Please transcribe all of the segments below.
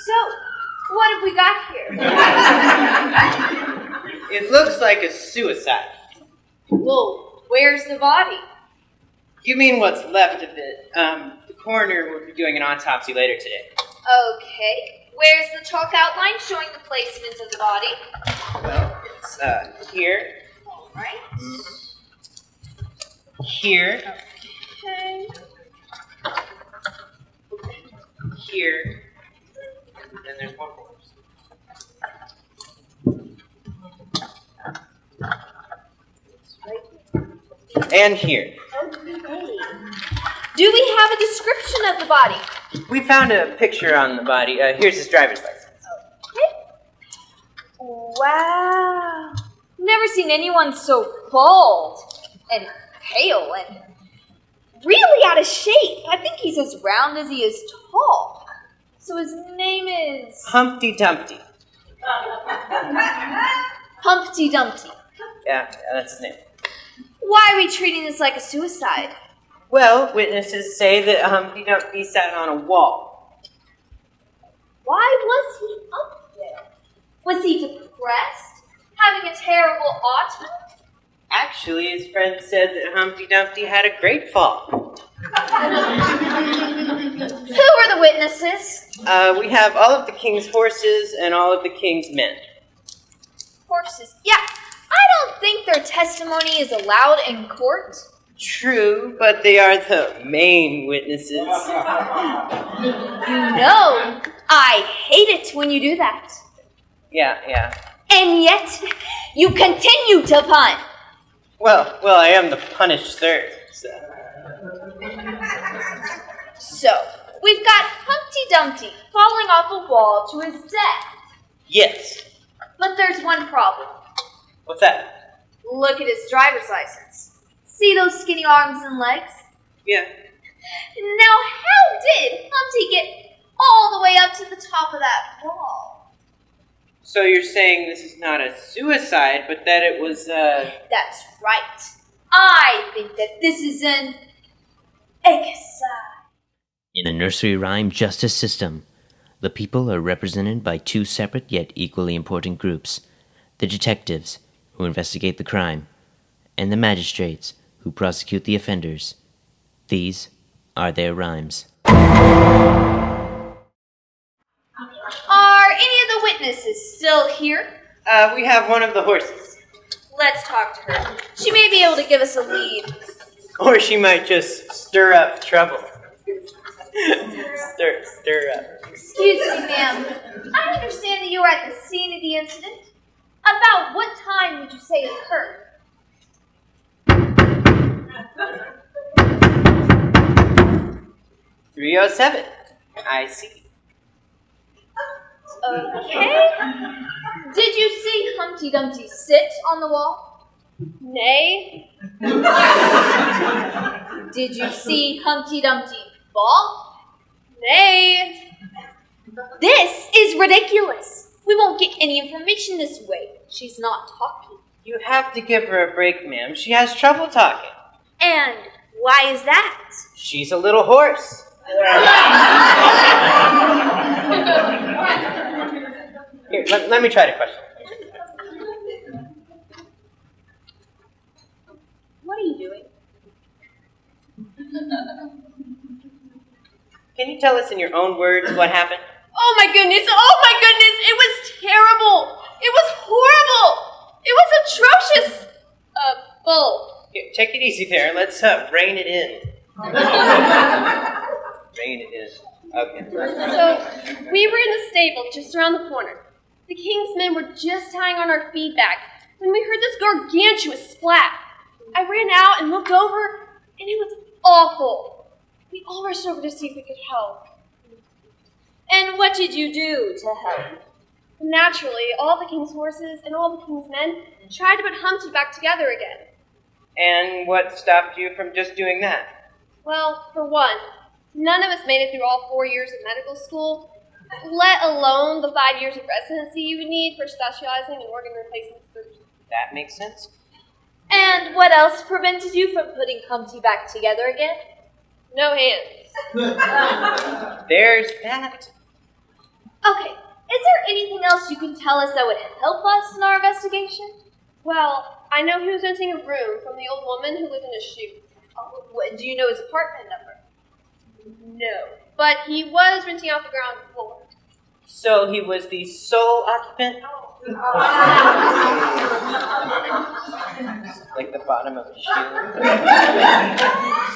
So, what have we got here? It looks like a suicide. Well, where's the body? You mean what's left of it? The coroner will be doing an autopsy later today. Okay. Where's the chalk outline showing the placement of the body? Well, it's here. All right. Here. Okay. Here. And then there's one more. And here. Okay. Do we have a description of the body? We found a picture on the body. Here's his driver's license. Okay. Wow. Never seen anyone so bald and pale and really out of shape. I think he's as round as he is tall. So his name is... Humpty Dumpty. Humpty Dumpty. Yeah, that's his name. Why are we treating this like a suicide? Well, witnesses say that Humpty Dumpty sat on a wall. Why was he up there? Was he depressed? Having a terrible autumn? Actually, his friend said that Humpty Dumpty had a great fall. Who were the witnesses? We have all of the king's horses and all of the king's men. Horses. Yeah, I don't think their testimony is allowed in court. True, but they are the main witnesses. You know, I hate it when you do that. Yeah. And yet, you continue to pun. Well, I am the punished third, so... So, we've got Humpty Dumpty falling off a wall to his death. Yes. But there's one problem. What's that? Look at his driver's license. See those skinny arms and legs? Yeah. Now, how did Humpty get all the way up to the top of that wall? So you're saying this is not a suicide, but that it was, That's right. I think that this is an ecocide. In the nursery rhyme justice system, the people are represented by two separate yet equally important groups: the detectives, who investigate the crime, and the magistrates, who prosecute the offenders. These are their rhymes. Are any of the witnesses still here? we have one of the horses. Let's talk to her. She may be able to give us a lead. Or she might just stir up trouble. stir up. Excuse me, ma'am. I understand that you were at the scene of the incident. About what time would you say it occurred? 3:07. I see. Okay. Did you see Humpty Dumpty sit on the wall? Nay. Did you see Humpty Dumpty fall? Nay. This is ridiculous. We won't get any information this way. She's not talking. You have to give her a break, ma'am. She has trouble talking. And why is that? She's a little horse. Here, let me try to question her. What are you doing? Can you tell us in your own words what happened? Oh my goodness, it was terrible. It was horrible. It was atrocious. Bull. Here, take it easy there. Let's rein it in. Rein it in. Okay. So, we were in the stable just around the corner. The king's men were just tying on our feed bags when we heard this gargantuous splat. I ran out and looked over, and it was awful. We all rushed over to see if we could help. And what did you do to help? Naturally, all the king's horses and all the king's men tried to put Humpty back together again. And what stopped you from just doing that? Well, for one, none of us made it through all 4 years of medical school, let alone the 5 years of residency you would need for specializing in organ replacement surgery. That makes sense. And what else prevented you from putting Humpty back together again? No hands. There's that. Okay, is there anything else you can tell us that would help us in our investigation? Well, I know he was renting a room from the old woman who lived in a shoe. Oh, do you know his apartment number? No. But he was renting out the ground floor. So he was the sole occupant? Like the bottom of a shoe.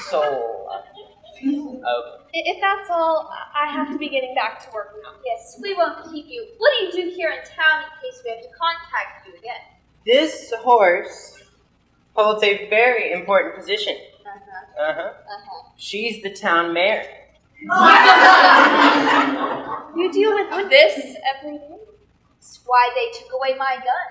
Sole occupant. Okay. If that's all, I have to be getting back to work now. Yes, we won't keep you. What do you do here in town in case we have to contact you again? This horse holds a very important position. Uh-huh. She's the town mayor. You deal with this every day? That's why they took away my gun.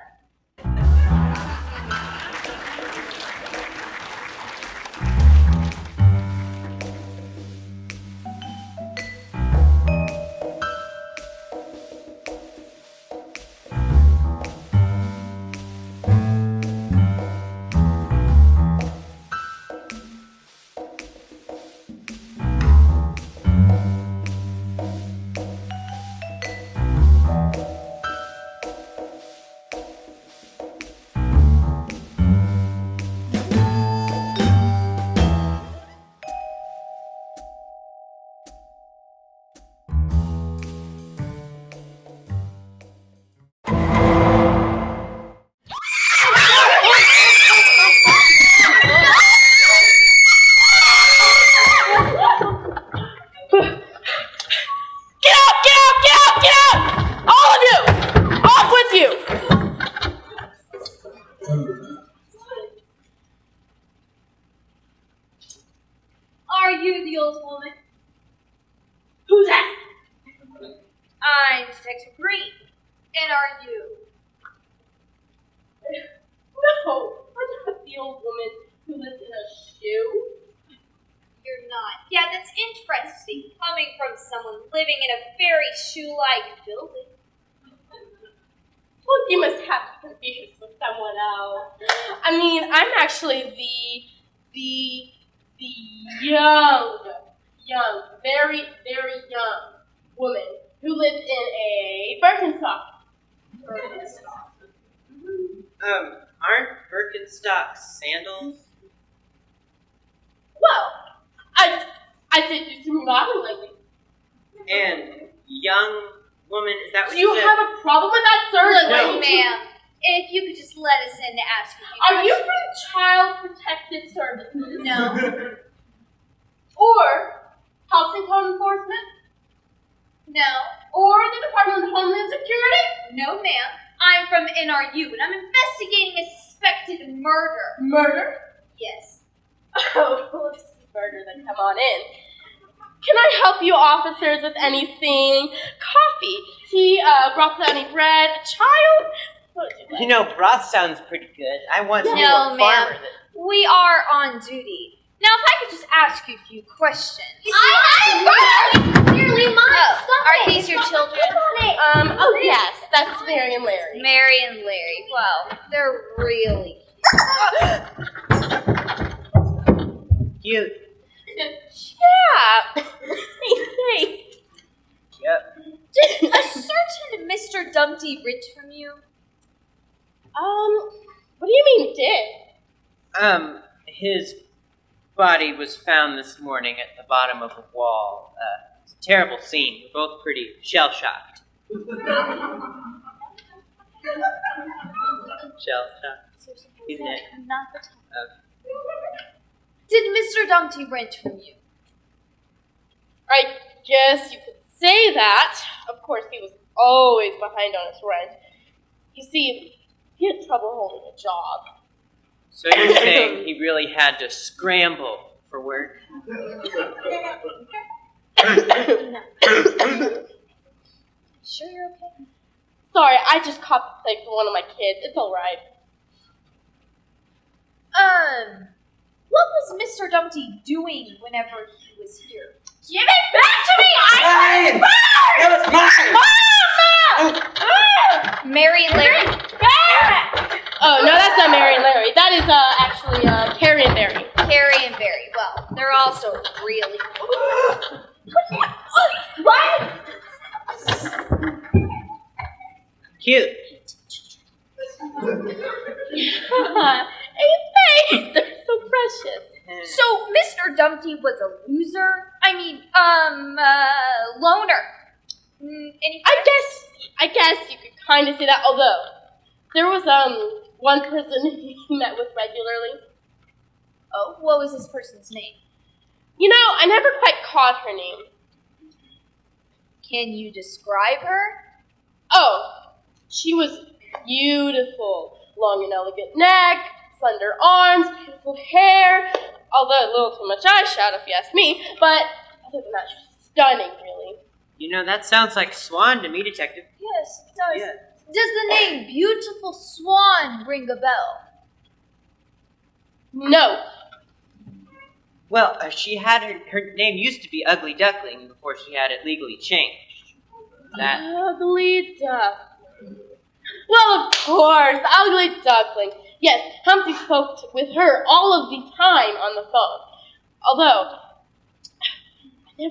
Are you the old woman? Who's that? I'm Detective Green. And are you? No, I'm not the old woman who lived in a shoe. You're not. Yeah, that's interesting. Coming from someone living in a very shoe-like building. Well, you must have to confuse with someone else. I mean, I'm actually the young, very, very young woman who lived in a Birkenstock. Aren't Birkenstock sandals? Well, I did do some modeling lately. And young woman, is that what Do you said? have a problem with that, sir? Look, ma'am, if you could just let us in to ask you. Are you from Child Protective Services? No. Or Housing Code Enforcement? No. Or the Department of Homeland Security? No, ma'am. I'm from NRU, and I'm investigating a suspected murder. Murder? Yes. Oh, well, this is murder, then come on in. Can I help you officers with anything? Coffee, tea, broth without any bread, a child? What would you like? You know, broth sounds pretty good. I once knew No, a ma'am. farmer that... We are on duty. Now, if I could just ask you a few questions. Clearly mine. Are these your children? Oh yes, that's Mary and Larry. Mary and Larry. Well, they're really Cute. Yeah. Hey. Yep. Did a certain Mr. Dumpty rent from you? What do you mean did? His body was found this morning at the bottom of a wall. It's a terrible scene. We're both pretty shell-shocked. Shell-shocked? Isn't it? Not the time. Okay. Did Mr. Dumpty rent from you? I guess you could say that. Of course, he was always behind on his rent. You see, he had trouble holding a job. So you're saying he really had to scramble for work? Sure you're okay? Sorry, I just caught the plague from one of my kids. It's all right. What was Mr. Dumpty doing whenever he was here? Give it back to me! Mine! That was mine! Mary and Larry? Oh, no, that's not Mary and Larry. That is actually Carrie and Barry. Carrie and Barry. Well, they're also really... What? Cute. Ain't they? They're so precious. So Mr. Dumpty was a loser? I mean, loner. Any I guess you could kind of say that, although there was one person he met with regularly. Oh, what was this person's name? You know, I never quite caught her name. Can you describe her? Oh, she was beautiful. Long and elegant neck, slender arms, beautiful hair, although a little too much eyeshadow if you ask me, but other than that, she was stunning, really. You know, that sounds like Swan to me, Detective. Yes, it does. Yeah. Does the name Beautiful Swan ring a bell? No. Well, she had her name used to be Ugly Duckling before she had it legally changed. That Ugly Duckling. Well, of course, Ugly Duckling. Yes, Humpty spoke with her all of the time on the phone. Although, I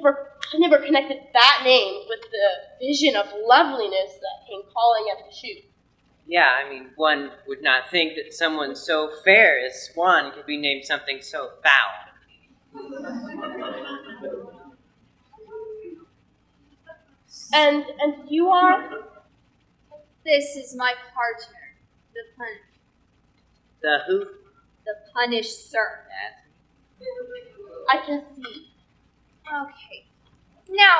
never connected that name with the vision of loveliness that came calling at the chute. yeah, I mean, one would not think that someone so fair as Swan could be named something so foul. And you are? This is my partner, the The who? punished sir. I can see. Okay. Now,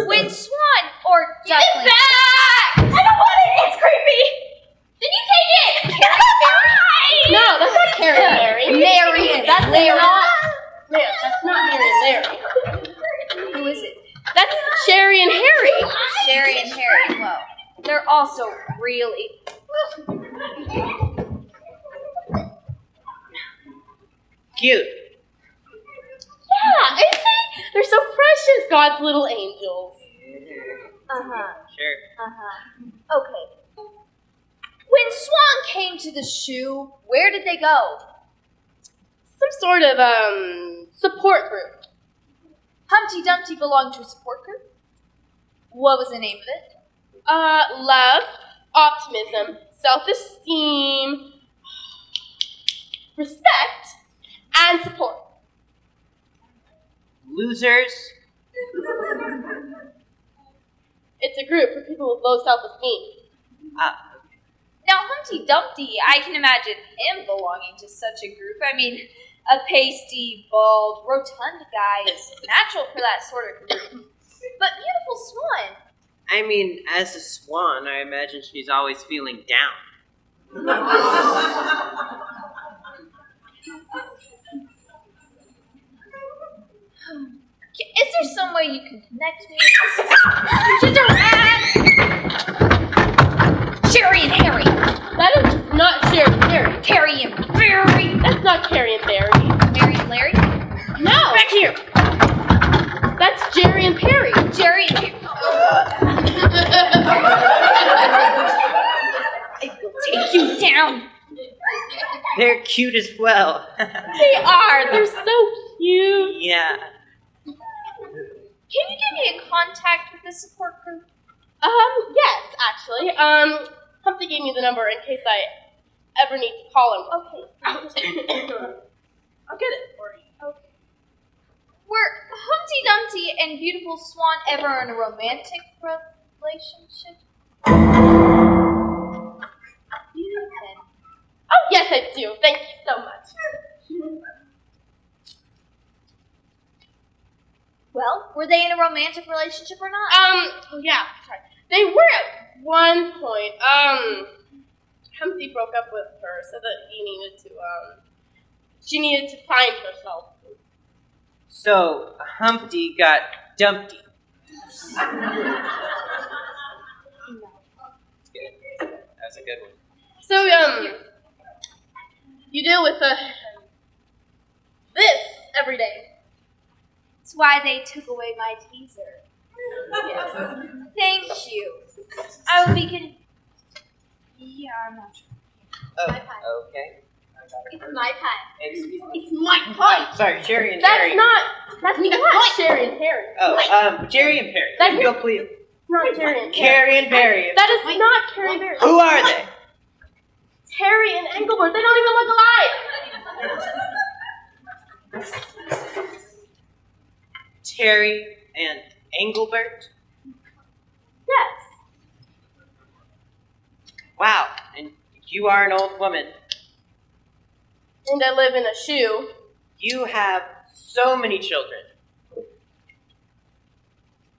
when Swan or Duckling... back! I don't want it! It's creepy! Then you take it! No, that's not Carrie and Larry. Marion. That's Larry. not... Yeah, that's not Mary and Larry. Who is it? That's Sherry and Harry. Sherry and Harry. Well, they're also really... Cute. Yeah, ain't they? They're so precious, God's little angels. Uh-huh. Sure. Okay. When Swan came to the shoe, where did they go? Some sort of, support group. Humpty Dumpty belonged to a support group? What was the name of it? Love, optimism, self-esteem, respect, and support. Losers. It's a group for people with low self-esteem. Now, Humpty Dumpty, I can imagine him belonging to such a group. I mean, a pasty, bald, rotund guy is natural for that sort of group. But beautiful Swan. I mean, as a swan, I imagine she's always feeling down. Is there some way you can connect me with this? She's a rat! Sherry and Harry! That is not Sherry and Harry. Carrie and Barry! That's not Carrie and Barry. Mary and Larry? No! Back here! That's Jerry and Perry. Jerry and Harry. I will take you down. They're cute as well. They are. They're so cute. Yeah. Can you give me a contact with the support group? Yes, actually. Humpty gave me the number in case I ever need to call him. Okay. I'll get it for you. Okay. Were Humpty Dumpty and Beautiful Swan ever in a romantic relationship? You then. Oh, yes, I do. Thank you so much. Well, were they in a romantic relationship or not? Oh, yeah, sorry. They were at one point. Humpty broke up with her so that she needed to find herself. So, Humpty got Dumpty. That's good. That was a good one. So, you deal with, this every day. That's why they took away my teaser. Yes. Thank you. I will be getting... Yeah, I'm not sure. Oh, My pie. okay. It's my pie. Excuse me. It's my pie. Sorry, Jerry and Harry. That's not Sherry and Harry. Oh, Jerry and Perry. That's- Feel please. Not Carrie and Carrie and Barry. That is not Carrie and Barry. Who are they? Terry and Engelbert. They don't even look alike. Terry and Engelbert? Yes. Wow, and you are an old woman. And I live in a shoe. You have so many children.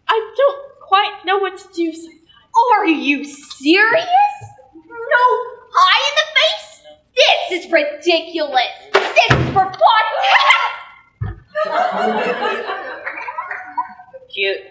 I don't quite know what to do sometimes. Are you serious? No pie in the face? This is ridiculous. This is for fun. Cute.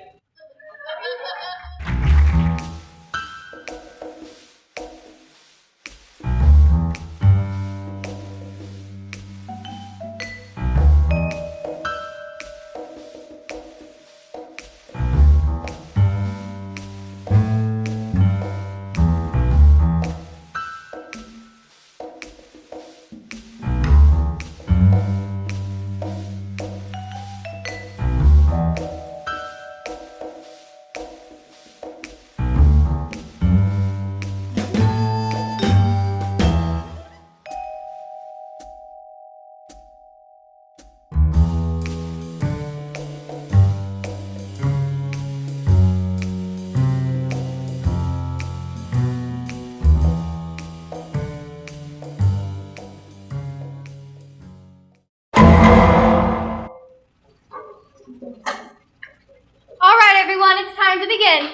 All right, everyone, it's time to begin.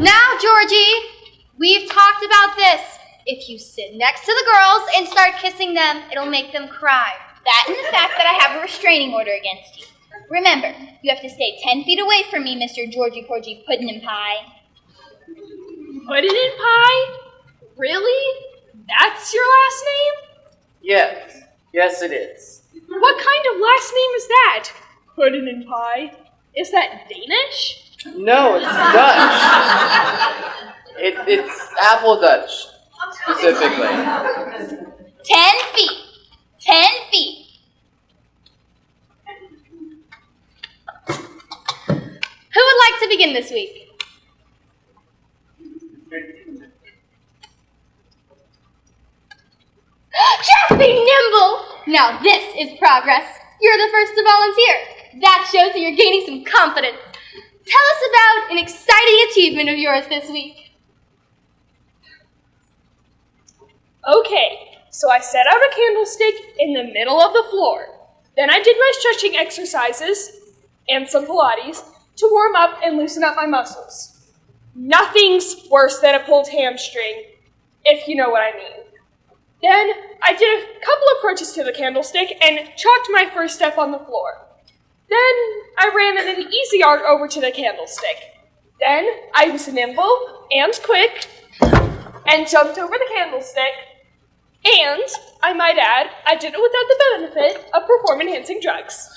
Now, Georgie, we've talked about this. If you sit next to the girls and start kissing them, it'll make them cry. That and the fact that I have a restraining order against you. Remember, you have to stay 10 feet away from me, Mr. Georgie Porgy Puddin' and Pie. Puddin' and Pie? Really? That's your last name? Yes it is. What kind of last name is that? Puddin' and Pie? Is that Danish? No, it's Dutch. It's Apple Dutch, specifically. 10 feet. 10 feet. Who would like to begin this week? Just be nimble! Now this is progress. You're the first to volunteer. That shows that you're gaining some confidence. Tell us about an exciting achievement of yours this week. Okay, so I set out a candlestick in the middle of the floor. Then I did my stretching exercises and some Pilates to warm up and loosen up my muscles. Nothing's worse than a pulled hamstring, if you know what I mean. Then I did a couple approaches to the candlestick and chalked my first step on the floor. Then I ran in an easy arc over to the candlestick. Then I was nimble and quick and jumped over the candlestick. And, I might add, I did it without the benefit of performance-enhancing drugs.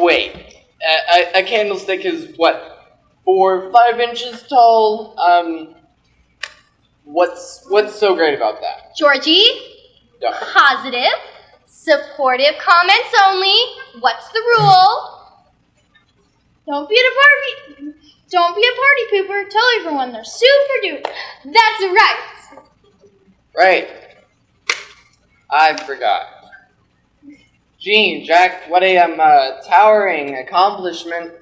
Wait, a candlestick is what, 4 or 5 inches tall? What's so great about that? Georgie, Yeah. positive, supportive comments only. What's the rule? Don't be a party pooper. Tell everyone they're super duper. That's right. Right. I forgot. Gene, Jack, what a towering accomplishment.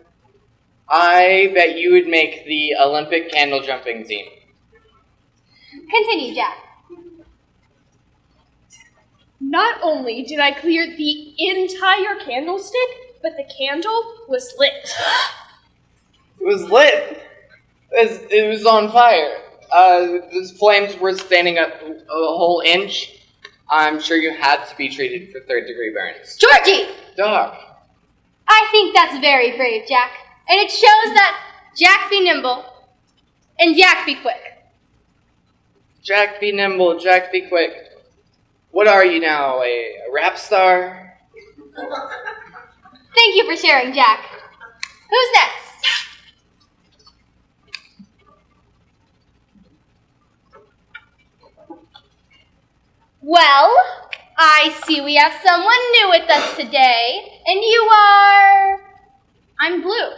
I bet you would make the Olympic candle jumping team. Continue, Jack. Not only did I clear the entire candlestick, but the candle was lit. It was lit. It was on fire. The flames were standing up a whole inch. I'm sure you had to be treated for 3rd-degree burns. Georgie! Doc. I think that's very brave, Jack. And it shows that Jack be nimble and Jack be quick. Jack be nimble, Jack be quick. What are you now, a rap star? Thank you for sharing, Jack. Who's next? Well, I see we have someone new with us today, and you are... I'm Blue.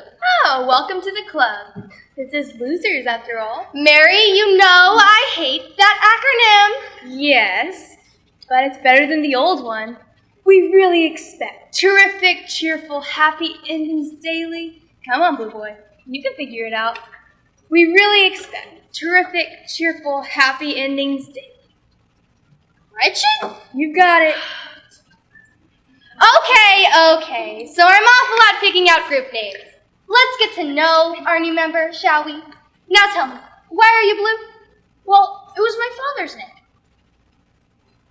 Oh, welcome to the club. This is losers, after all. Mary, you know I hate that acronym. Yes, but it's better than the old one. We really expect terrific, cheerful, happy endings daily. Come on, Blue Boy. You can figure it out. We really expect terrific, cheerful, happy endings daily. Richard? You got it. Okay. So I'm awful at picking out group names. Let's get to know our new member, shall we? Now tell me, why are you blue? Well, it was my father's name.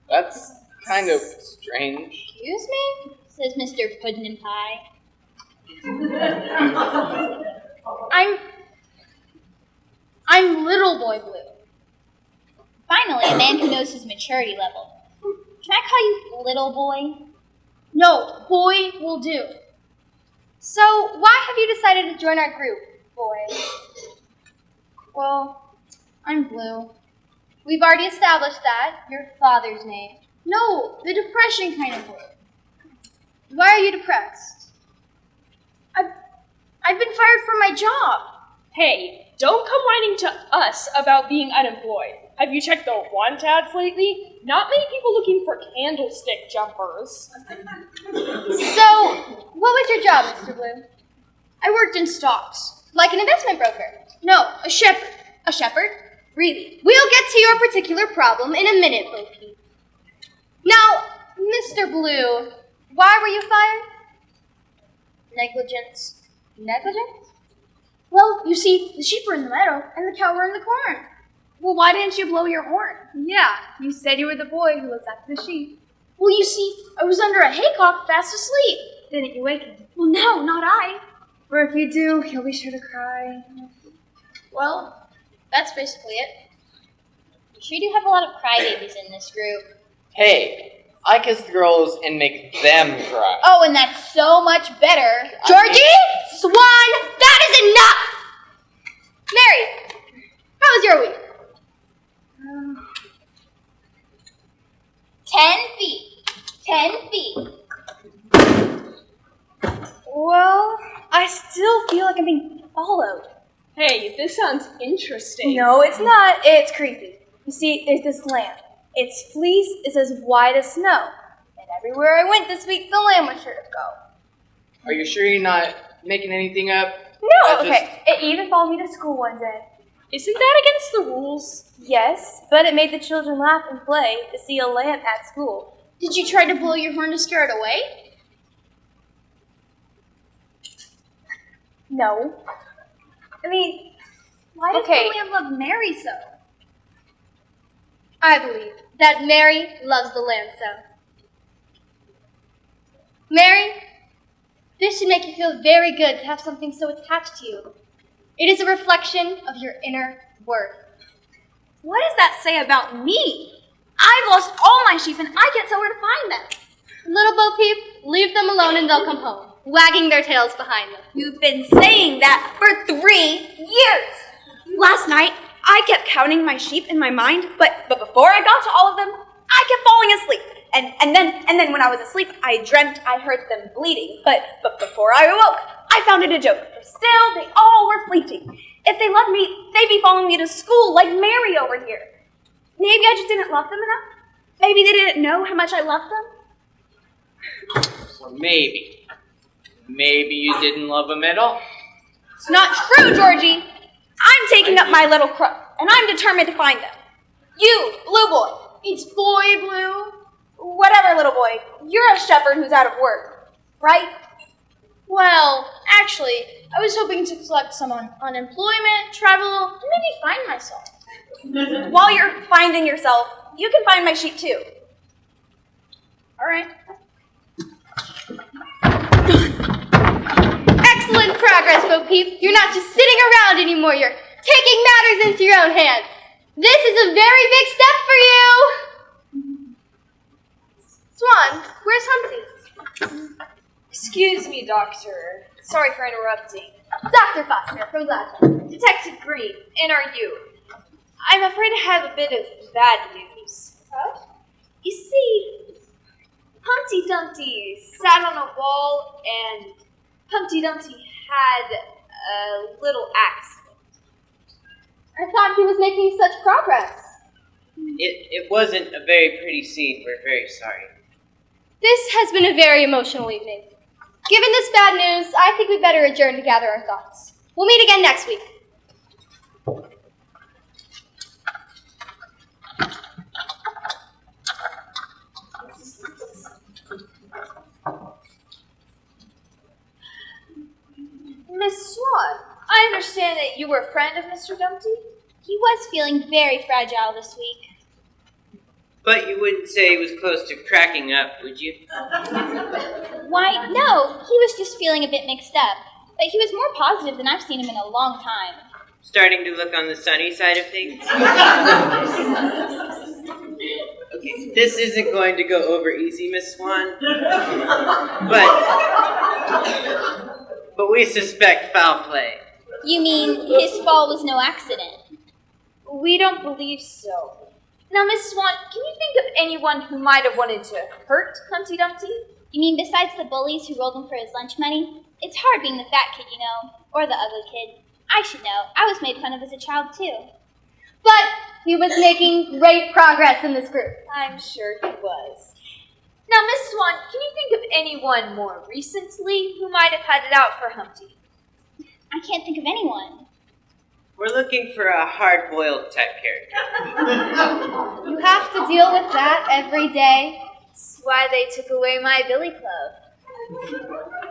That's kind of strange. Excuse me? Says Mr. Puddin' and Pie. I'm Little Boy Blue. Finally, a man who knows his maturity level. Can I call you Little Boy? No, boy will do. So, why have you decided to join our group, boy? Well, I'm Blue. We've already established that. Your father's name. No, the depression kind of Blue. Why are you depressed? I've been fired from my job. Hey, don't come whining to us about being unemployed. Have you checked the want ads lately? Not many people looking for candlestick jumpers. So, what was your job, Mr. Blue? I worked in stocks. Like an investment broker? No, a shepherd. A shepherd? Really? We'll get to your particular problem in a minute, Blue Pete. Now, Mr. Blue, why were you fired? Negligence. Negligence? Well, you see, the sheep were in the meadow and the cow were in the corn. Well, why didn't you blow your horn? Yeah, you said you were the boy who looks after the sheep. Well, you see, I was under a haycock fast asleep. Didn't you wake him? Well, no, not I. For if you do, he'll be sure to cry. Well, that's basically it. You sure do have a lot of crybabies in this group. Hey, I kiss the girls and make them cry. Oh, and that's so much better. Georgie! Swan! That is enough! Mary, how was your week? 10 feet. 10 feet. Well, I still feel like I'm being followed. Hey, this sounds interesting. No, it's not. It's creepy. You see, there's this lamb. Its fleece is as white as snow. And everywhere I went this week, the lamb was sure to go. Are you sure you're not making anything up? No, okay. It even followed me to school one day. Isn't that against the rules? Yes, but it made the children laugh and play to see a lamb at school. Did you try to blow your horn to scare it away? No. I mean, why does the lamb love Mary so? I believe that Mary loves the lamb so. Mary, this should make you feel very good to have something so attached to you. It is a reflection of your inner worth. What does that say about me? I've lost all my sheep and I can't tell where to find them. Little Bo Peep, leave them alone and they'll come home, wagging their tails behind them. You've been saying that for 3 years. Last night, I kept counting my sheep in my mind, but before I got to all of them, I kept falling asleep. And then when I was asleep, I dreamt I heard them bleating. But before I awoke, I found it a joke. For still, they all were fleeting. If they loved me, they'd be following me to school like Mary over here. Maybe I just didn't love them enough. Maybe they didn't know how much I loved them. Or maybe you didn't love them at all. It's not true, Georgie. I'm taking up my little crook, and I'm determined to find them. You, Blue Boy. It's Boy Blue. Whatever, little boy. You're a shepherd who's out of work, right? Well, actually, I was hoping to collect some on unemployment, travel, and maybe find myself. While you're finding yourself, you can find my sheep too. All right. Excellent progress, Bo Peep. You're not just sitting around anymore. You're taking matters into your own hands. This is a very big step for you. Swan, where's Humpty? Excuse me, Doctor. Sorry for interrupting. Dr. Foster from Glasgow. Detective Green, and are you? I'm afraid I have a bit of bad news. Huh? You see, Humpty Dumpty sat on a wall and Humpty Dumpty had a little accident. I thought he was making such progress. It wasn't a very pretty scene. We're very sorry. This has been a very emotional evening. Given this bad news, I think we better adjourn to gather our thoughts. We'll meet again next week. Miss Swan, I understand that you were a friend of Mr. Dumpty? He was feeling very fragile this week. But you wouldn't say he was close to cracking up, would you? Why, no, he was just feeling a bit mixed up. But he was more positive than I've seen him in a long time. Starting to look on the sunny side of things? Okay, this isn't going to go over easy, Miss Swan. But we suspect foul play. You mean his fall was no accident? We don't believe so. Now, Miss Swan, can you think of anyone who might have wanted to hurt Humpty Dumpty? You mean besides the bullies who rolled him for his lunch money? It's hard being the fat kid, you know, or the ugly kid. I should know. I was made fun of as a child, too. But he was making great progress in this group. I'm sure he was. Now, Miss Swan, can you think of anyone more recently who might have had it out for Humpty? I can't think of anyone. We're looking for a hard-boiled type character. You have to deal with that every day. That's why they took away my Billy Club.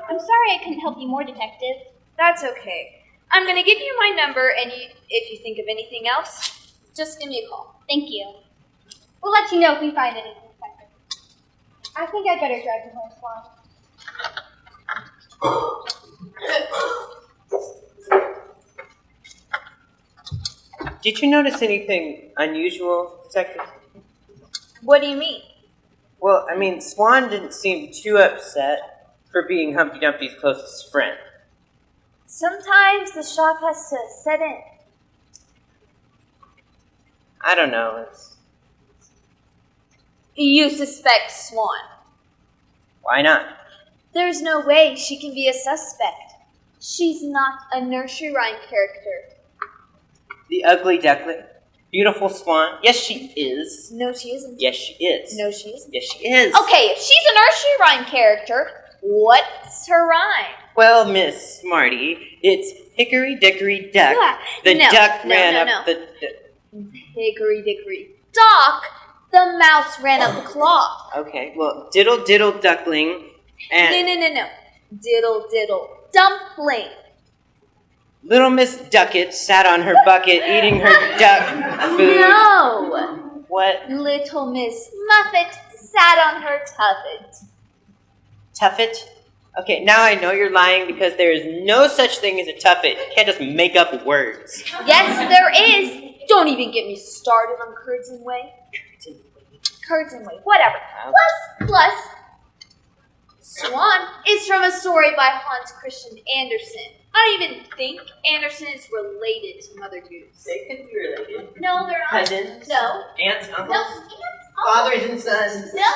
I'm sorry I couldn't help you more, Detective. That's okay. I'm going to give you my number, and if you think of anything else, just give me a call. Thank you. We'll let you know if we find anything. I think I'd better drive you home, Swan. Did you notice anything unusual, Detective? What do you mean? Well, I mean, Swan didn't seem too upset for being Humpty Dumpty's closest friend. Sometimes the shock has to set in. I don't know. You suspect Swan. Why not? There's no way she can be a suspect. She's not a nursery rhyme character. The ugly duckling. Beautiful Swan. Yes, she is. No, she isn't. Yes, she is. No, she isn't. Yes, she is. Okay, if she's a nursery rhyme character, what's her rhyme? Well, Miss Smarty, it's Hickory Dickory Duck. Yeah. The No, duck no, ran no, up no. the... Hickory dickory dock, the mouse ran up the clock. Okay, well, Diddle Diddle Duckling and... No. Diddle diddle dumpling. Little Miss Ducket sat on her bucket eating her duck food. No. What? Little Miss Muffet sat on her tuffet. Tuffet? Okay, now I know you're lying because there is no such thing as a tuffet. You can't just make up words. Yes, there is. Don't even get me started on Curds and Whey. Curds and Whey, whatever. Plus, Swan is from a story by Hans Christian Andersen. I don't even think Andersen is related to Mother Goose. They could be related. No, they're not. Cousins? No. Aunts, uncles? No, aunts, Fathers and sons? No.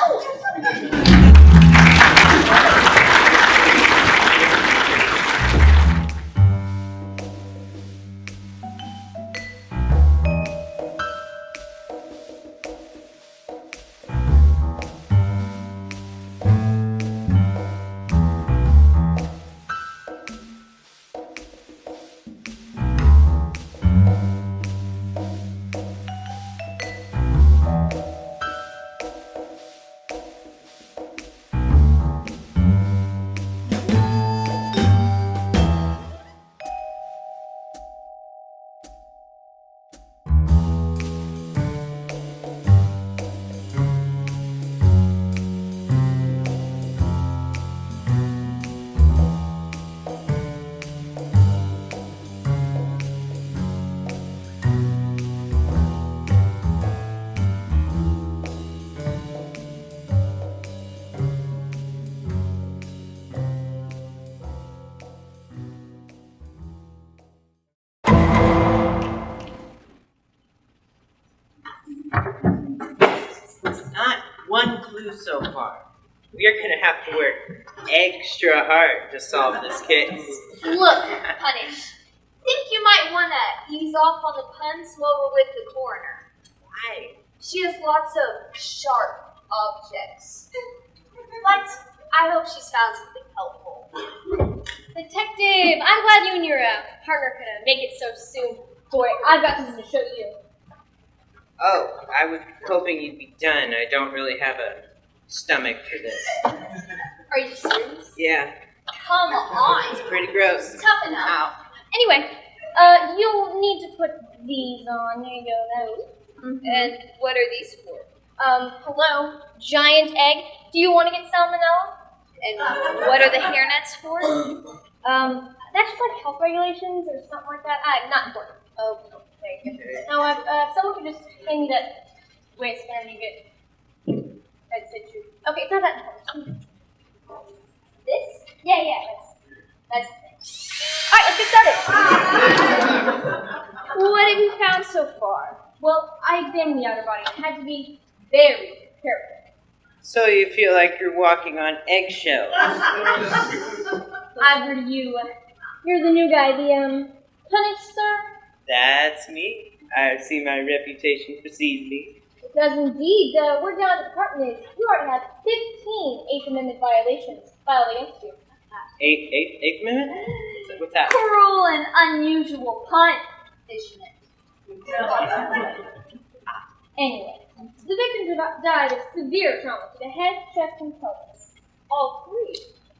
one clue so far. We are going to have to work extra hard to solve this case. Look, Punish. Think you might want to ease off on the puns while we're with the coroner. Why? She has lots of sharp objects. But I hope she's found something helpful. Detective, I'm glad you and your partner could make it so soon. Boy, I've got something to show you. Oh, I was hoping you'd be done. I don't really have a stomach for this. Are you serious? Yeah, Come on. it's pretty gross. Tough enough. Ow. Anyway, you'll need to put these on. There you go, those. And what are these for? Hello, giant egg. Do you want to get salmonella? And what are the hairnets for? That's just like health regulations or something like that. Not important. Oh, okay. Now, if someone could just hand me that waist and you get. That's it, true. Okay, it's not that important. This? Yeah, that's the thing. Alright, let's get started. What have you found so far? Well, I examined the outer body and had to be very careful. So you feel like you're walking on eggshells. I've heard of you. You're the new guy, the, Punish, sir? That's me. I see my reputation precedes me. It does indeed. Word down at the department is you already have 15 Eighth Amendment violations filed against you. Eighth Amendment? What's that? Cruel and unusual punishment. Anyway, the victims died of severe trauma to the head, chest, and pelvis. All three.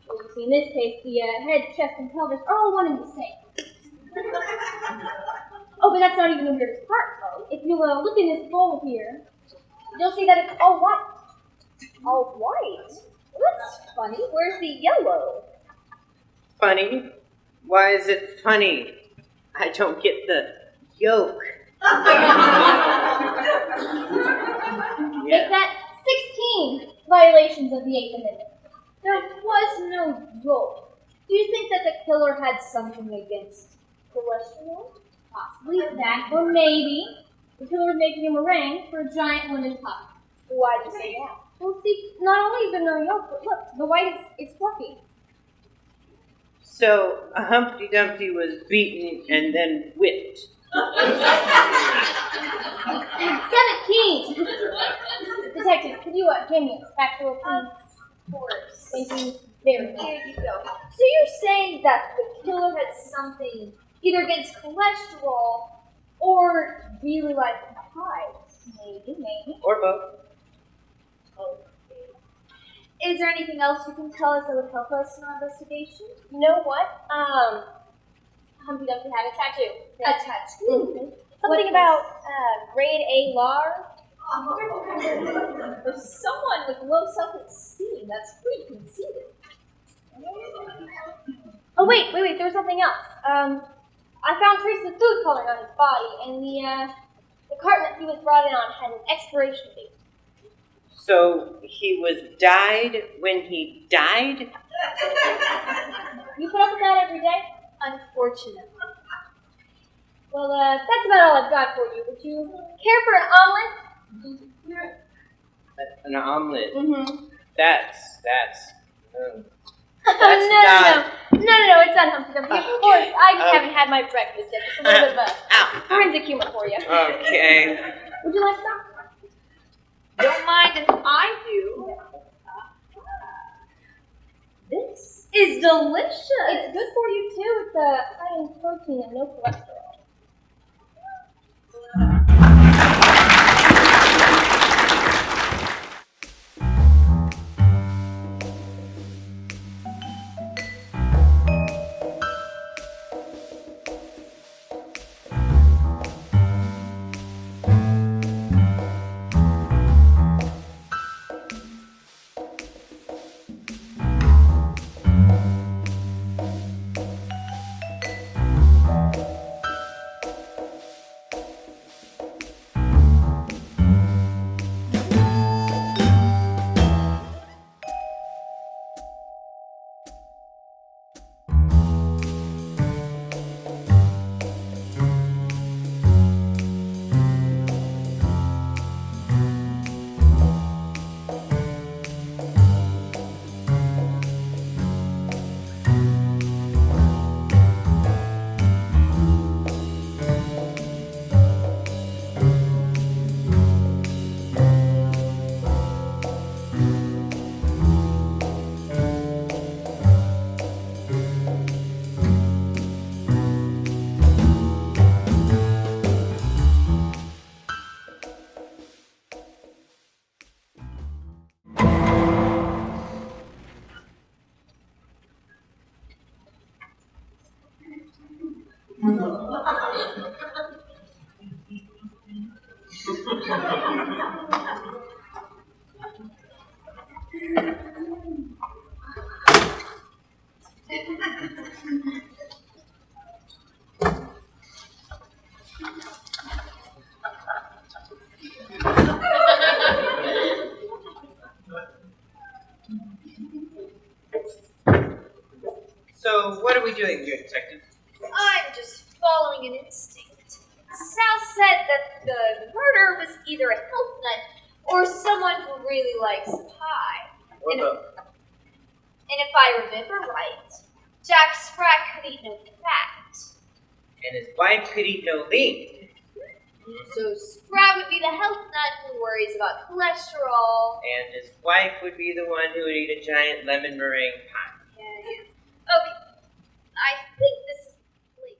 Well, you see, in this case, the head, chest, and pelvis are all one and the same. Oh, but that's not even the weirdest part, though. If you look in this bowl here, you'll see that it's all white. All white? That's funny. Where's the yellow? Funny? Why is it funny? I don't get the yolk. Make that 16 violations of the Eighth Amendment. There was no yolk. Do you think that the killer had something against cholesterol? Possibly that, or maybe the killer was making a meringue for a giant London pie. Why'd you say that? Well, see, not only is there no yolk, but look, the white is fluffy. So, a Humpty Dumpty was beaten and then whipped. 17! Detective, could you hand me a spatula, please? Of course. Thank you very much. Here you go. So you're saying that the killer had something either against cholesterol or really like pies? Maybe. Or both. Is there anything else you can tell us that would help us in our investigation? You know what? Humpty Dumpty had a tattoo. A tattoo? Mm-hmm. Something about grade A lard. For someone with low self-esteem, that's pretty conceited. Oh wait, there was something else. I found traces of food coloring on his body, and the carton that he was brought in on had an expiration date. So, he was dyed when he died? You put up with that every day? Unfortunately. Well, that's about all I've got for you. Would you care for an omelet? An omelet? Mm-hmm. That's No, it's not Humpty Dumpty. Of course, I just haven't had my breakfast yet. Just a little bit of forensic humor for you. Okay. Would you like some? Don't mind if I do. This is delicious. It's good for you too. It's high in protein and no cholesterol. So, what are we doing here, Detective? I'm just following an instinct. Sal said that the murder was either a health nut or someone who really likes pie. Or And both. And if I remember right, Jack Spratt could eat no fat. And his wife could eat no lean. So Spratt would be the health nut who worries about cholesterol. And his wife would be the one who would eat a giant lemon meringue pie. Okay, I think this is the place.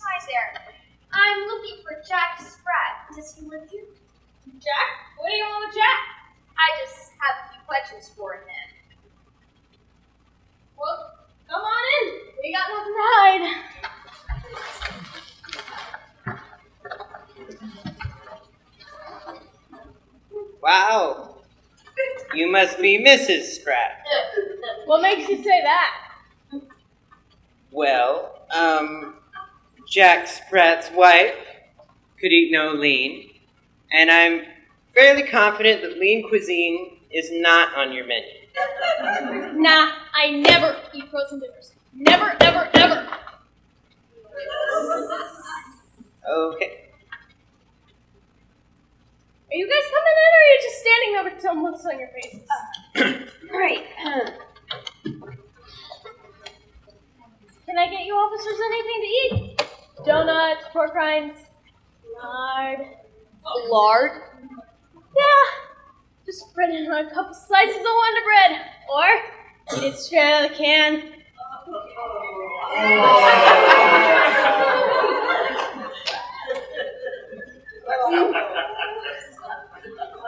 Hi there. I'm looking for Jack Spratt. Does he live here? Jack? What do you want with Jack? I just have a few questions for him. Well, come on in. We got nothing to hide. Wow. You must be Mrs. Spratt. What makes you say that? Well, Jack Spratt's wife could eat no lean, and I'm fairly confident that lean cuisine is not on your menu. Nah, I never eat frozen dinners. Never, ever, ever. Okay. Are you guys coming in, or are you just standing there with some looks on your faces? Right. Can I get you officers anything to eat? Donuts, pork rinds, lard. Lard? Yeah, just spread it on a couple slices of Wonder Bread, or eat it straight out of the can.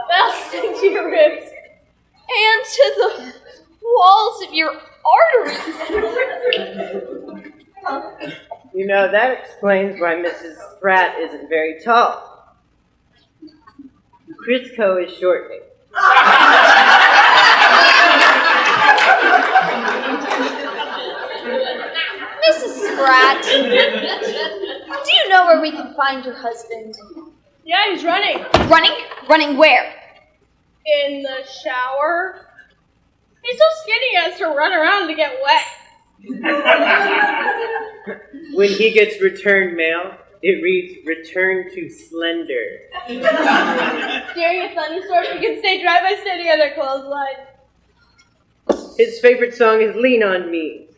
That'll stick to your ribs and to the walls of your arteries. You know, that explains why Mrs. Spratt isn't very tall. Crisco is shortening. Mrs. Spratt, do you know where we can find your husband? Yeah, he's running. Running? Running where? In the shower. He's so skinny he has to run around to get wet. When he gets returned mail, it reads, "Return to slender." During a thunderstorm, you can stay dry by standing on their clothesline. His favorite song is "Lean on Me."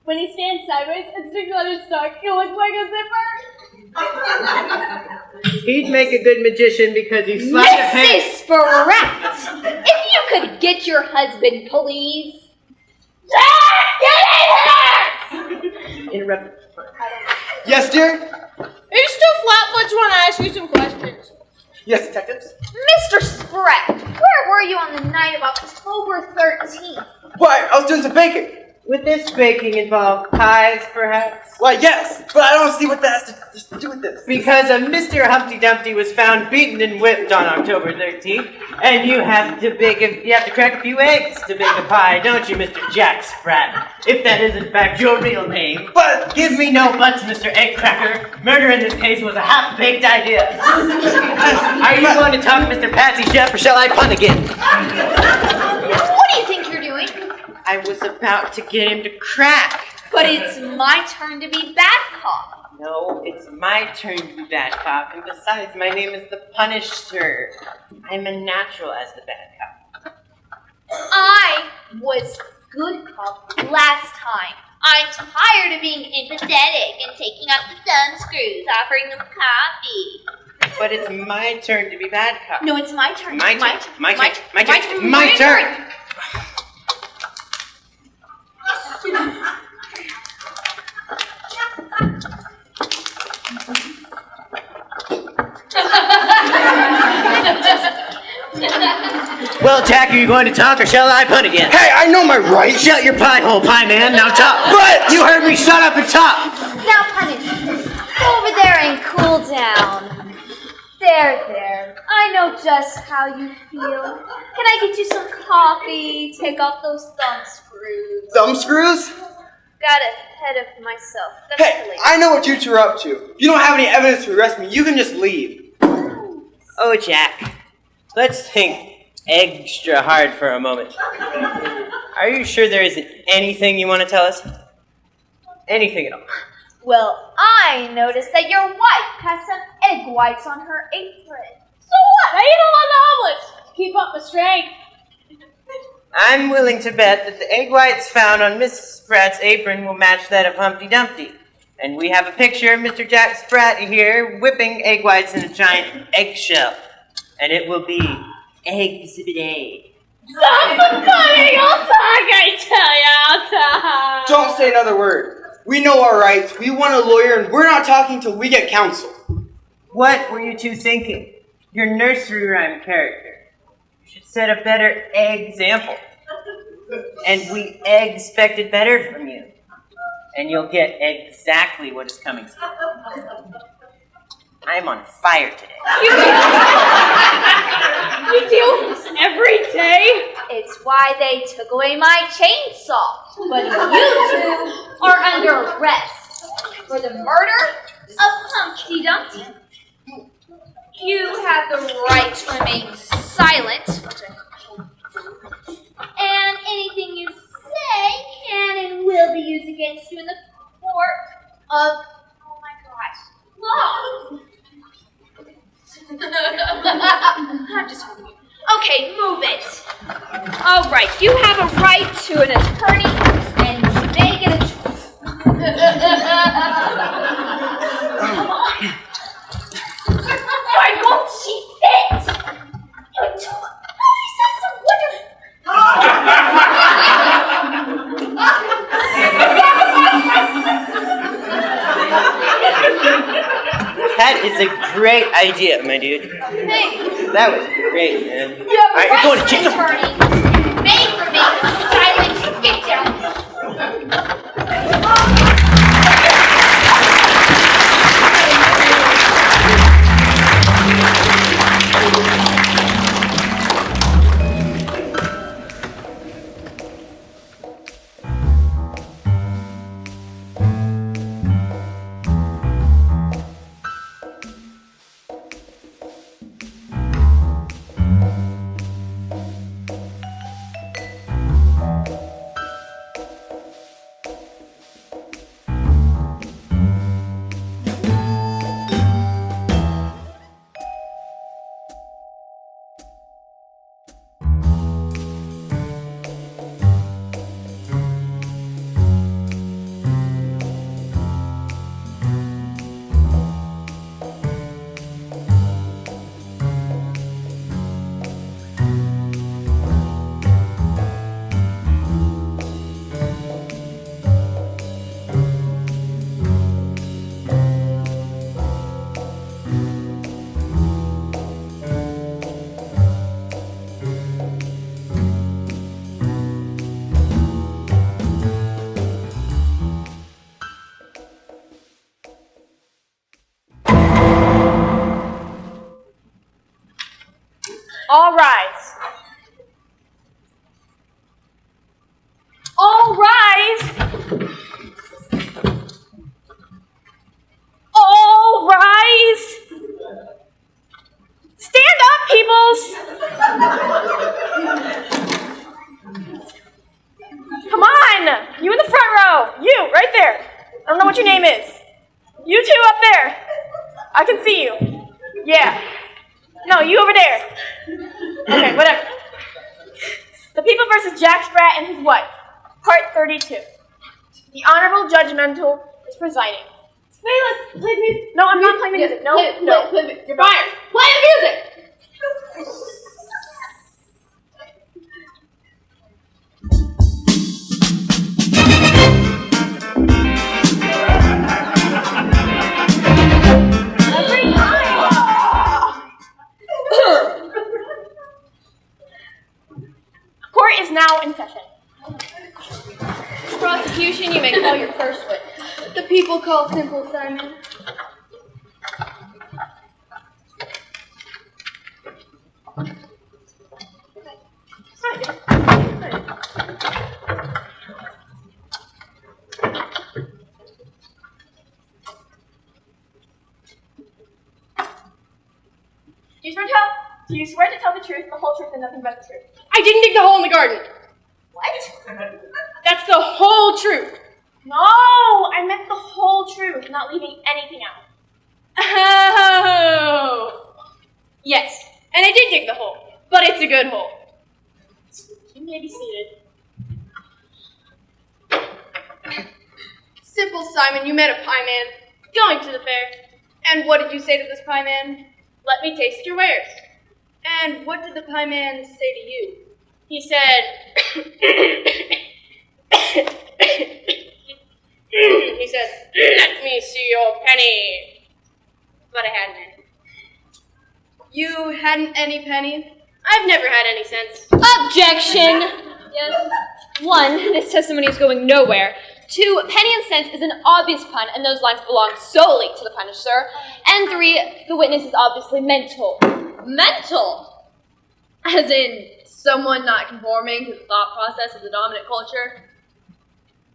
When he stands sideways and sticks on his stomach, he looks like a zipper. He'd make a good magician because he slapped a hand. Mrs. Spratt! If you could get your husband, please. Jack, get in here! Interrupt. Yes, dear? Are you still flat-footed? Want to ask you some questions? Yes, detectives? Mr. Spratt, where were you on the night of October 13th? Why, I was doing some baking. Would this baking involve pies, perhaps? Why, yes, but I don't see what that has to do with this. Because a Mr. Humpty Dumpty was found beaten and whipped on October 13th, and you have to crack a few eggs to bake a pie, don't you, Mr. Jack Spratt? If that is in fact your real name. But Give me no buts, Mr. Egg Cracker. Murder in this case was a half-baked idea. Are you going to talk, Mr. Patsy Chef, or shall I punt again? What do you think you're doing? I was about to get him to crack. But it's my turn to be bad cop. No, it's my turn to be bad cop, and besides, my name is the Punisher. I'm a natural as the bad cop. I was Good call. Last time. I'm tired of being empathetic and taking out the thumbscrews, offering them coffee. But it's my turn to be bad cop. No, it's my turn. My turn. My turn. My turn. turn. My turn. Well, Jack, are you going to talk or shall I punt again? Hey, I know my rights. Shut your pie hole, pie man. Now talk. But You heard me. Shut up and talk. Now, honey, go over there and cool down. There. I know just how you feel. Can I get you some coffee? Take off those thumb screws. thumb screws? Got ahead of myself. That's Hey, too late. I know what you two are up to. If you don't have any evidence to arrest me, you can just leave. Oh, Jack. Let's think extra hard for a moment. Are you sure there isn't anything you want to tell us? Anything at all? Well, I noticed that your wife has some egg whites on her apron. So what? I eat a lot of omelets to keep up my strength. I'm willing to bet that the egg whites found on Mrs. Spratt's apron will match that of Humpty Dumpty. And we have a picture of Mr. Jack Spratt here whipping egg whites in a giant eggshell. And it will be Exhibit A. Stop the funny! I'll talk, I tell ya, I'll talk. Don't say another word. We know our rights. We want a lawyer, and we're not talking till we get counsel. What were you two thinking? Your nursery rhyme character. You should set a better example. And we expected better from you. And you'll get exactly what is coming to you. I'm on fire today. You deal with this every day? It's why they took away my chainsaw. But you two are under arrest for the murder of Humpty Dumpty. You have the right to remain silent. And anything you say can and will be used against you in the court of, oh my gosh, law. I'm just okay, move it. All right, you have a right to an attorney, and you may get a choice. Come on. Why won't she fit? You took Lisa some That is a great idea, my dude. Thanks. That was great, man. You have a Alright, you're going to right jail. attorney. You may remain silent. Get down. All rise. All rise. All rise. Stand up, peoples. Come on. You in the front row. You, right there. I don't know what your name is. You two up there. I can see you. Yeah. No, you over there. Okay, whatever. The people versus Jack Spratt and his wife. Part 32. The Honorable Judgmental is presiding. Bailiff, play music. No, I'm not playing music. No, no. Play music. You're fired. Play the music. Court is now in session. Prosecution, you may call your first witness. The people call Simple Simon. Do you swear to tell the truth, the whole truth, and nothing but the truth? I didn't dig the hole in the garden. What? That's the whole truth. No, I meant the whole truth, not leaving anything out. Oh. Yes, and I did dig the hole, but it's a good hole. You may be seated. Simple Simon, you met a pie man going to the fair. And what did you say to this pie man? Let me taste your wares. And what did the pie man say to you? He said, he said, let me see your penny. But I hadn't any. You hadn't any penny? I've never had any cents. Objection! Yes. 1, this testimony is going nowhere. 2, penny and cents is an obvious pun, and those lines belong solely to the punished, sir. And 3, the witness is obviously mental. Mental? As in, someone not conforming to the thought process of the dominant culture?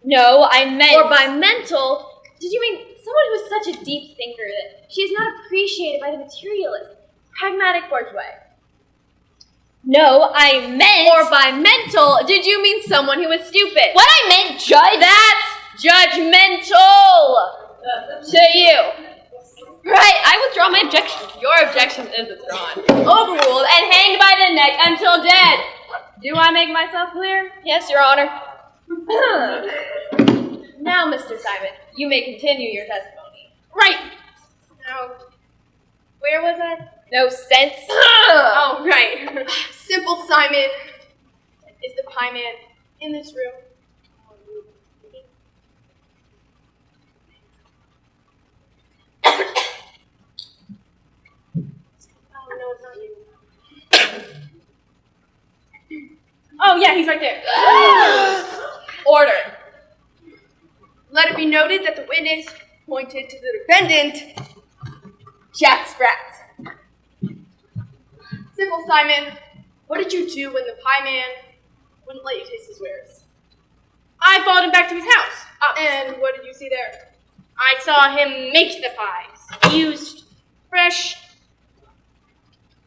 No, I meant... Or by mental, did you mean someone who is such a deep thinker that she is not appreciated by the materialist, pragmatic bourgeois? No, I meant... Or by mental, did you mean someone who is stupid? What I meant, Judge... That's judgmental! To you. Right, I withdraw my objection. Your objection is withdrawn. Overruled and hanged by the neck until dead. Do I make myself clear? Yes, Your Honor. Now, Mr. Simon, you may continue your testimony. Right. Now, where was I? No sense. Oh, right. Simple Simon is the pie man in this room. Oh, no, it's not you. Oh, yeah, he's right there. Order. Let it be noted that the witness pointed to the defendant, Jack Sprat. Simple Simon, what did you do when the pie man wouldn't let you taste his wares? I followed him back to his house. And what did you see there? I saw him make the pies. He used fresh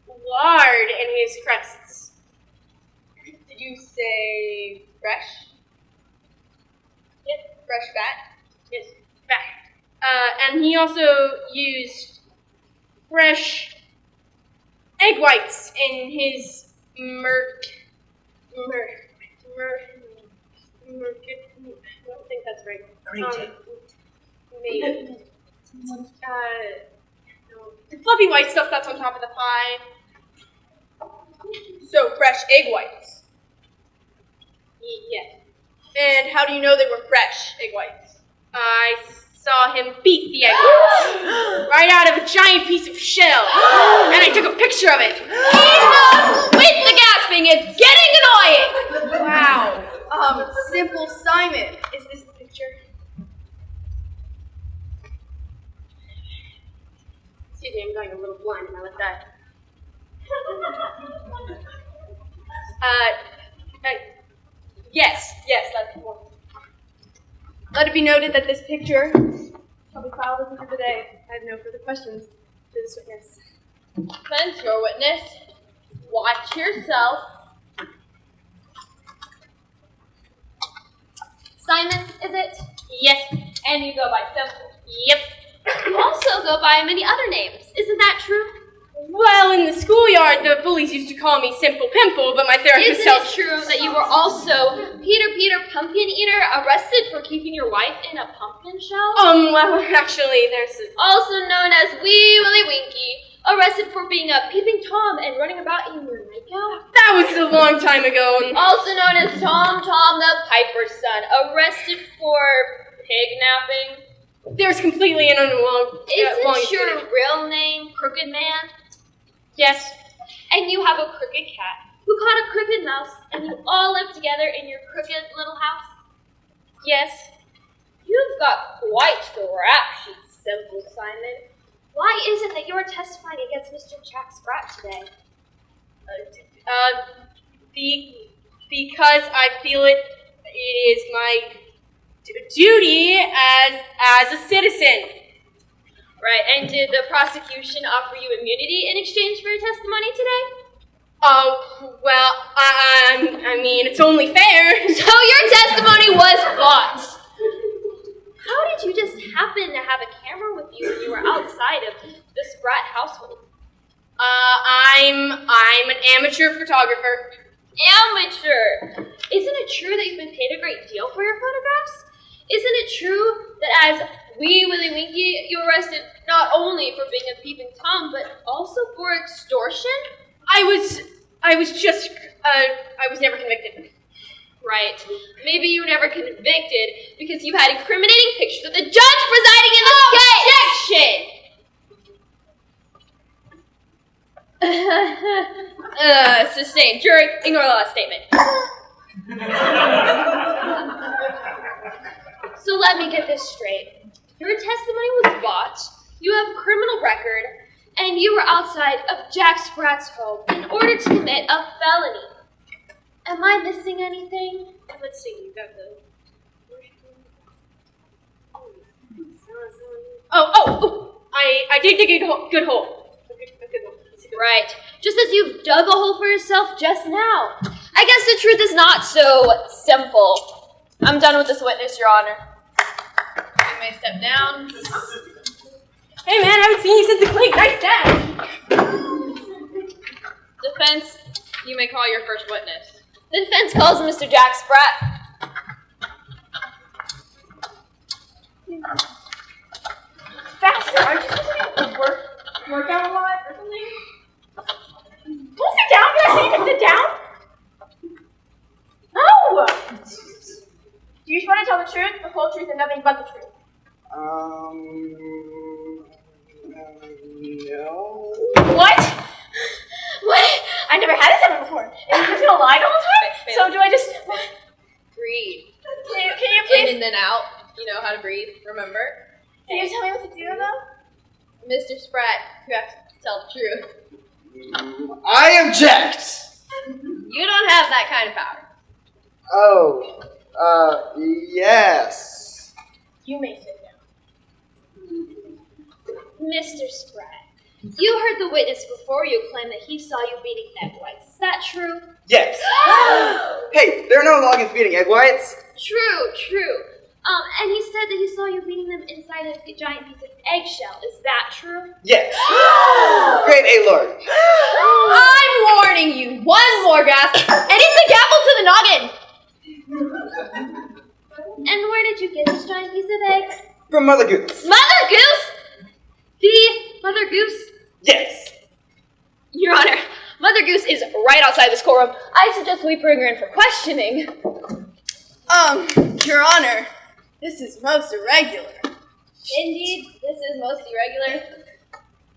lard in his crusts. Did you say fresh? Yes, fresh fat? Yes, fat. And he also used fresh egg whites in his I don't think that's right. Maybe. No. The fluffy white stuff that's on top of the pie. So, fresh egg whites. Yes. And how do you know they were fresh egg whites? I saw him beat the egg whites right out of a giant piece of shell. And I took a picture of it. Enough with the gasping, it's getting annoying. Wow. Simple Simon, is this the picture? Excuse me, I'm going a little blind in my left eye. Yes, that's the one. Let it be noted that this picture shall be filed as of today. I have no further questions to this witness. Commence your witness. Watch yourself. Simon, is it? Yes. And you go by Simple. Yep. You also go by many other names. Isn't that true? Well, in the schoolyard, the bullies used to call me Simple Pimple, but my therapist Isn't tells it true that you were also Peter Pumpkin Eater, arrested for keeping your wife in a pumpkin shell? Well, actually, there's Also known as Wee Willie Winky, arrested for being a peeping Tom and running about in your nightgown? that was a long time ago. And Also known as Tom the Piper's son, arrested for pignapping. there's completely an long Isn't your real name Crooked Man? Yes. And you have a crooked cat who caught a crooked mouse, and you all live together in your crooked little house? Yes. You've got quite the rap sheet, Simple Simon. Why is it that you are testifying against Mr. Jack Sprat today? Because I feel it is my duty as a citizen. Right, and did the prosecution offer you immunity in exchange for your testimony today? Well, I mean, it's only fair. So your testimony was bought. How did you just happen to have a camera with you when you were outside of the Sprat household? I'm an amateur photographer. Amateur! Isn't it true that you've been paid a great deal for your photographs? Isn't it true that as Wee Willie Winky, you were arrested not only for being a peeping Tom, but also for extortion? I was never convicted. Right. Maybe you were never convicted because you had incriminating pictures of the judge presiding in this case! Sustained. Jury, ignore the last statement. So let me get this straight. Your testimony was bought, you have a criminal record, and you were outside of Jack Sprat's home in order to commit a felony. Am I missing anything? Let's see, you got the... I did dig a good hole. Right. Just as you've dug a hole for yourself just now. I guess the truth is not so simple. I'm done with this witness, Your Honor. You may step down. Hey man, I haven't seen you since the clique. Nice dad. Defense, you may call your first witness. The defense calls Mr. Jack Sprat. Faster, aren't you supposed to work out a lot or something? Don't sit down. Can I say you can sit down? No! Do you just want to tell the truth, the whole truth, and nothing but the truth? No. What? What? I never had this happen before. Are you just gonna lie the whole time? So do I just... Breathe. Can you please... In and then out. You know how to breathe, remember? Can you tell me what to do, though? Mr. Sprat, you have to tell the truth. I object! You don't have that kind of power. Oh, yes. You may sit down. Mr. Sprat, you heard the witness before you claim that he saw you beating egg whites. Is that true? Yes. Hey, there are no loggins beating egg whites. True. And he said that he saw you beating them inside a giant piece of eggshell. Is that true? Yes. Grade A, Lord. I'm warning you. One more gasp, and it's a gavel to the noggin. And where did you get this giant piece of egg? From Mother Goose. Mother Goose? The Mother Goose? Yes. Your Honor, Mother Goose is right outside this courtroom. I suggest we bring her in for questioning. Your Honor, this is most irregular. Indeed, this is most irregular.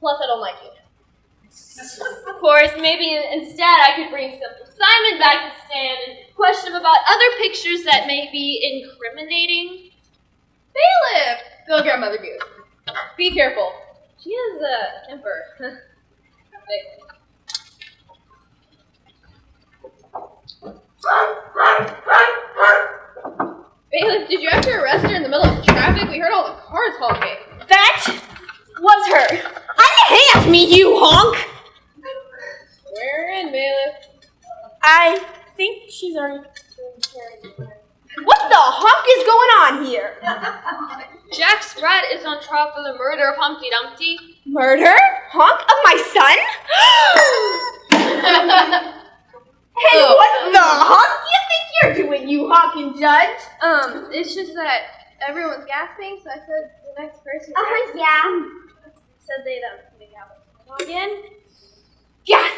Plus, I don't like you. Of course, maybe instead I could bring Simple Simon back to stand and question him about other pictures that may be incriminating. Bailiff! Go get Mother Goose. Be careful. She has a temper. Bailiff, did you have to arrest her in the middle of traffic? We heard all the cars honking. That was her. Unhand me, you honk! We're in, Bailiff. I think she's already doing carrying. What the honk is going on here? Jack Sprat is on trial for the murder of Humpty Dumpty. Murder? honk of my son? And what the honk do you think you're doing, you honking judge? It's just that everyone's gasping, so I said the next person. Yeah. Said they'd make out again. Yes!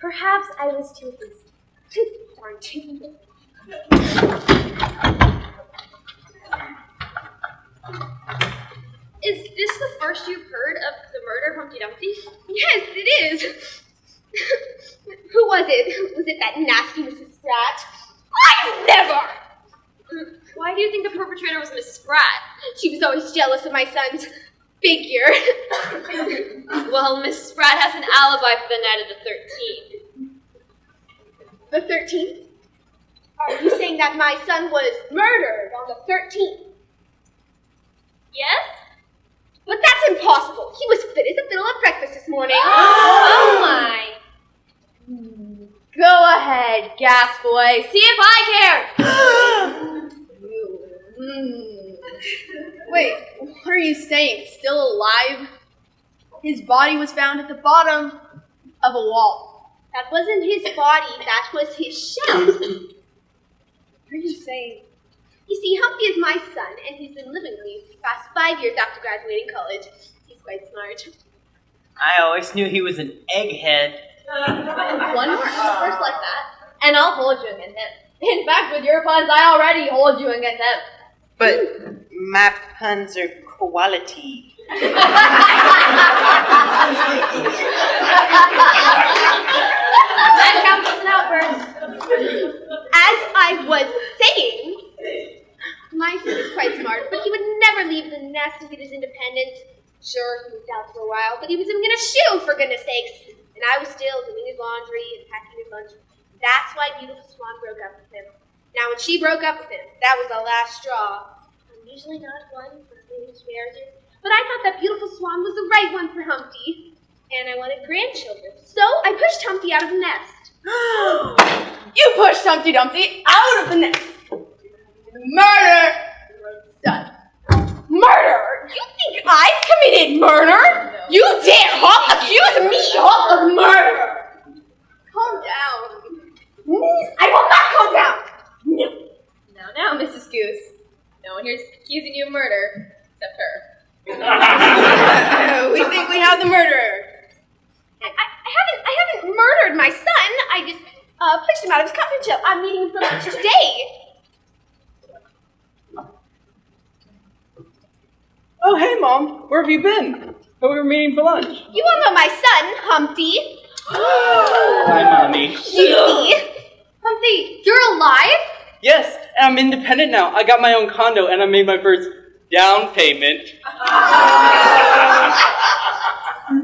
Perhaps I was too hasty. Darn tootin'. Is this the first you've heard of the murder of Humpty Dumpty? Yes, it is. Who was it? Was it that nasty Mrs. Spratt? I never! Why do you think the perpetrator was Miss Spratt? She was always jealous of my son's figure. Well, Miss Spratt has an alibi for the night of the 13th. The 13th? Are you saying that my son was murdered on the 13th? Yes? But that's impossible. He was fit as a fiddle at breakfast this morning. Oh my. Go ahead, gas boy. See if I care. Wait, what are you saying? Still alive? His body was found at the bottom of a wall. That wasn't his body. That was his shell. What are you saying? You see, Humpty is my son, and he's been living with me for the past 5 years after graduating college. He's quite smart. I always knew he was an egghead. One more first like that, and I'll hold you against him. In fact, with your puns, I already hold you against him. But my puns are quality. That counts as an outburst. As I was saying, my son is quite smart, but he would never leave the nest to get his independence. Sure, he moved out for a while, but he was living in a shoe, for goodness sakes. And I was still doing his laundry and packing his lunch. That's why Beautiful Swan broke up with him. Now, when she broke up with him, that was the last straw. I'm usually not one for arranged marriages, but I thought that Beautiful Swan was the right one for Humpty. And I wanted grandchildren. So I pushed Humpty out of the nest. You pushed Humpty Dumpty out of the nest. Murder! Son. Murder? You think I've committed murder? No. You dare, accuse me, of murder! Calm down. I will not calm down! No. Now, Mrs. Goose. No one here's accusing you of murder, except her. We think we have the murderer. I haven't murdered my son. I just pushed him out of his comfort zone. I'm meeting him for lunch today. Oh, hey, Mom. Where have you been? But we were meeting for lunch. You all know my son, Humpty. Hi, Mommy. You see? Humpty, you're alive? Yes, and I'm independent now. I got my own condo, and I made my first down payment.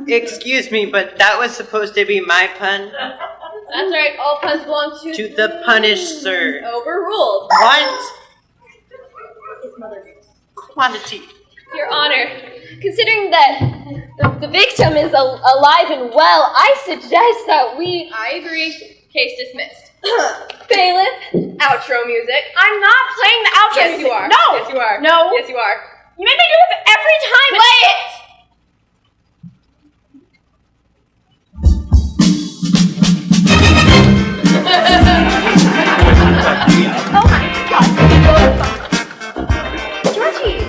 Excuse me, but that was supposed to be my pun. That's right, all puns belong to the punished, sir. Overruled. What? Quantity. Your Honor, considering that the victim is alive and well, I suggest that we... I agree. Case dismissed. Bailiff? Outro music. I'm not playing the outro Yes, music. you are. No! Yes, you are. No! Yes, you are. You make me do this every time! Play it! Oh my god. Georgie!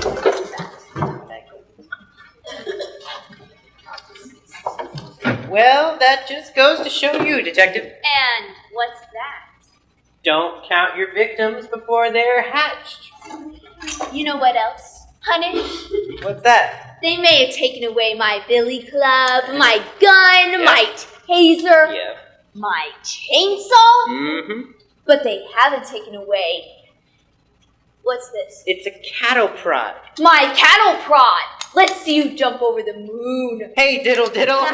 Well, that just goes to show you, Detective. And what's that? Don't count your victims before they're hatched. You know what else? Punish. What's that? They may have taken away my billy club, my gun, my taser, my chainsaw, Mm-hmm. but they haven't taken away... What's this? It's a cattle prod. My cattle prod! Let's see you jump over the moon. Hey, diddle diddle.